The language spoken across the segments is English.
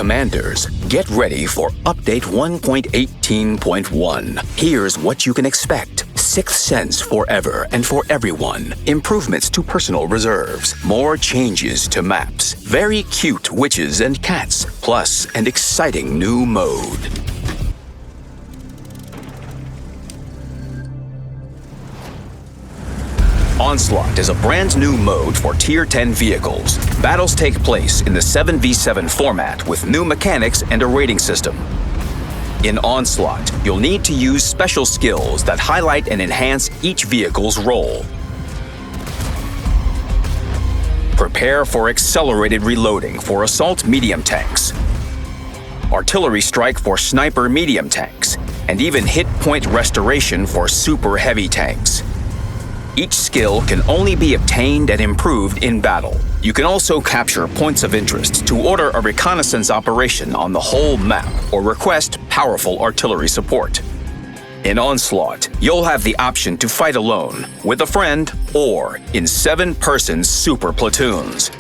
Commanders, get ready for Update 1.18.1. Here's what you can expect. Sixth Sense forever and for everyone. Improvements to personal reserves. More changes to maps. Very cute witches and cats. Plus an exciting new mode. Onslaught is a brand new mode for Tier 10 vehicles. Battles take place in the 7v7 format with new mechanics and a rating system. In Onslaught, you'll need to use special skills that highlight and enhance each vehicle's role. Prepare for accelerated reloading for assault medium tanks, artillery strike for sniper medium tanks, and even hit point restoration for super heavy tanks. Each skill can only be obtained and improved in battle. You can also capture points of interest to order a reconnaissance operation on the whole map or request powerful artillery support. In Onslaught, you'll have the option to fight alone, with a friend, or in 7-person super platoons.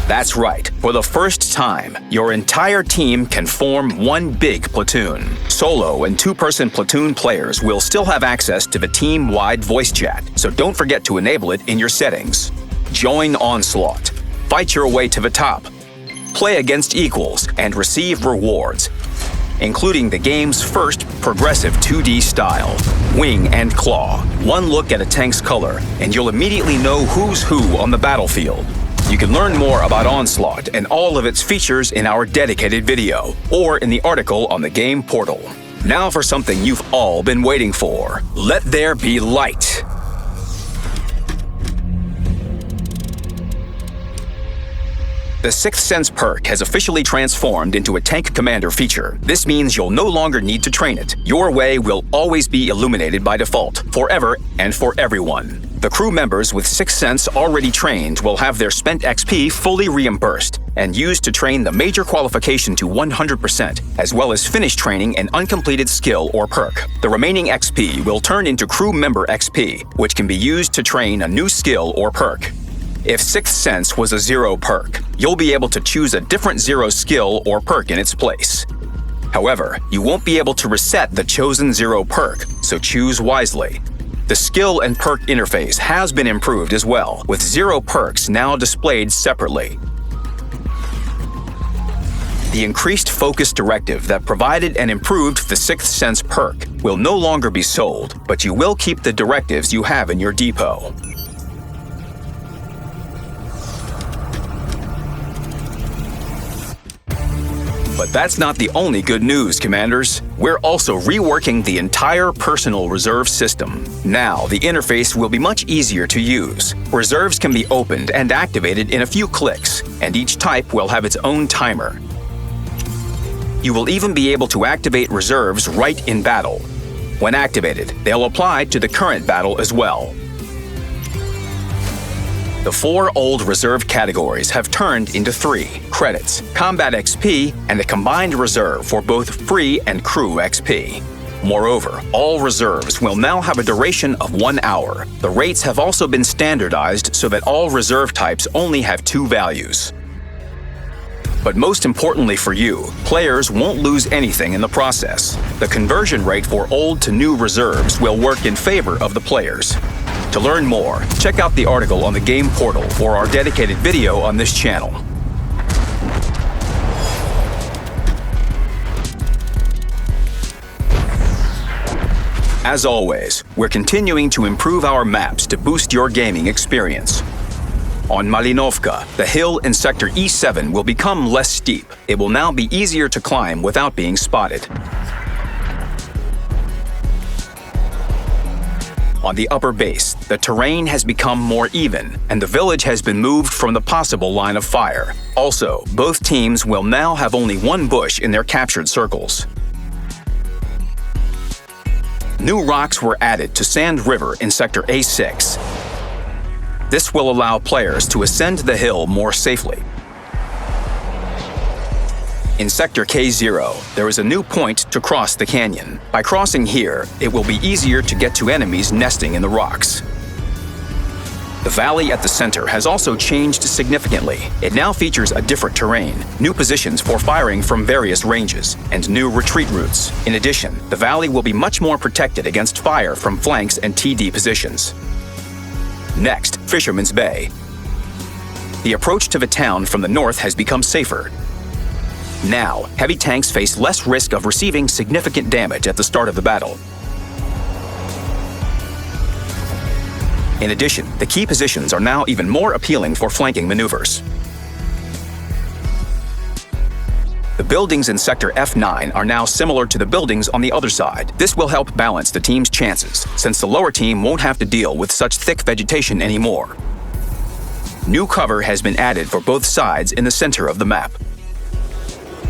That's right, for the first time, your entire team can form one big platoon. Solo and 2-person platoon players will still have access to the team-wide voice chat, so don't forget to enable it in your settings. Join Onslaught. Fight your way to the top. Play against equals and receive rewards, including the game's first progressive 2D style, Wing and Claw. One look at a tank's color, and you'll immediately know who's who on the battlefield. You can learn more about Onslaught and all of its features in our dedicated video, or in the article on the game portal. Now for something you've all been waiting for. Let there be light. The Sixth Sense perk has officially transformed into a Tank Commander feature. This means you'll no longer need to train it. Your way will always be illuminated by default, forever and for everyone. The crew members with Sixth Sense already trained will have their spent XP fully reimbursed and used to train the major qualification to 100%, as well as finish training an uncompleted skill or perk. The remaining XP will turn into crew member XP, which can be used to train a new skill or perk. If Sixth Sense was a 0 perk, you'll be able to choose a different 0 skill or perk in its place. However, you won't be able to reset the chosen 0 perk, so choose wisely. The skill and perk interface has been improved as well, with 0 perks now displayed separately. The increased focus directive that provided and improved the Sixth Sense perk will no longer be sold, but you will keep the directives you have in your depot. But that's not the only good news, Commanders. We're also reworking the entire personal reserve system. Now, the interface will be much easier to use. Reserves can be opened and activated in a few clicks, and each type will have its own timer. You will even be able to activate reserves right in battle. When activated, they'll apply to the current battle as well. The 4 old reserve categories have turned into 3: credits, combat XP, and a combined reserve for both free and crew XP. Moreover, all reserves will now have a duration of 1 hour. The rates have also been standardized so that all reserve types only have 2 values. But most importantly for you, players won't lose anything in the process. The conversion rate for old to new reserves will work in favor of the players. To learn more, check out the article on the game portal or our dedicated video on this channel. As always, we're continuing to improve our maps to boost your gaming experience. On Malinovka, the hill in Sector E7 will become less steep. It will now be easier to climb without being spotted. On the upper base, the terrain has become more even, and the village has been moved from the possible line of fire. Also, both teams will now have only 1 bush in their captured circles. New rocks were added to Sand River in Sector A6. This will allow players to ascend the hill more safely. In Sector K0, there is a new point to cross the canyon. By crossing here, it will be easier to get to enemies nesting in the rocks. The valley at the center has also changed significantly. It now features a different terrain, new positions for firing from various ranges, and new retreat routes. In addition, the valley will be much more protected against fire from flanks and TD positions. Next, Fisherman's Bay. The approach to the town from the north has become safer. Now, heavy tanks face less risk of receiving significant damage at the start of the battle. In addition, the key positions are now even more appealing for flanking maneuvers. The buildings in Sector F9 are now similar to the buildings on the other side. This will help balance the team's chances, since the lower team won't have to deal with such thick vegetation anymore. New cover has been added for both sides in the center of the map.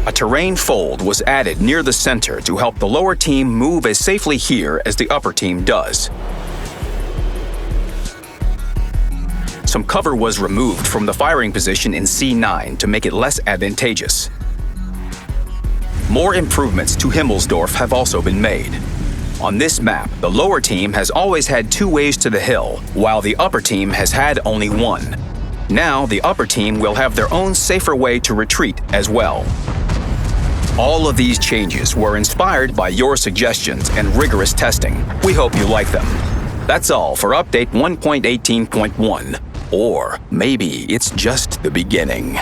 A terrain fold was added near the center to help the lower team move as safely here as the upper team does. Some cover was removed from the firing position in C9 to make it less advantageous. More improvements to Himmelsdorf have also been made. On this map, the lower team has always had two ways to the hill, while the upper team has had only one. Now, the upper team will have their own safer way to retreat as well. All of these changes were inspired by your suggestions and rigorous testing. We hope you like them. That's all for Update 1.18.1. Or maybe it's just the beginning.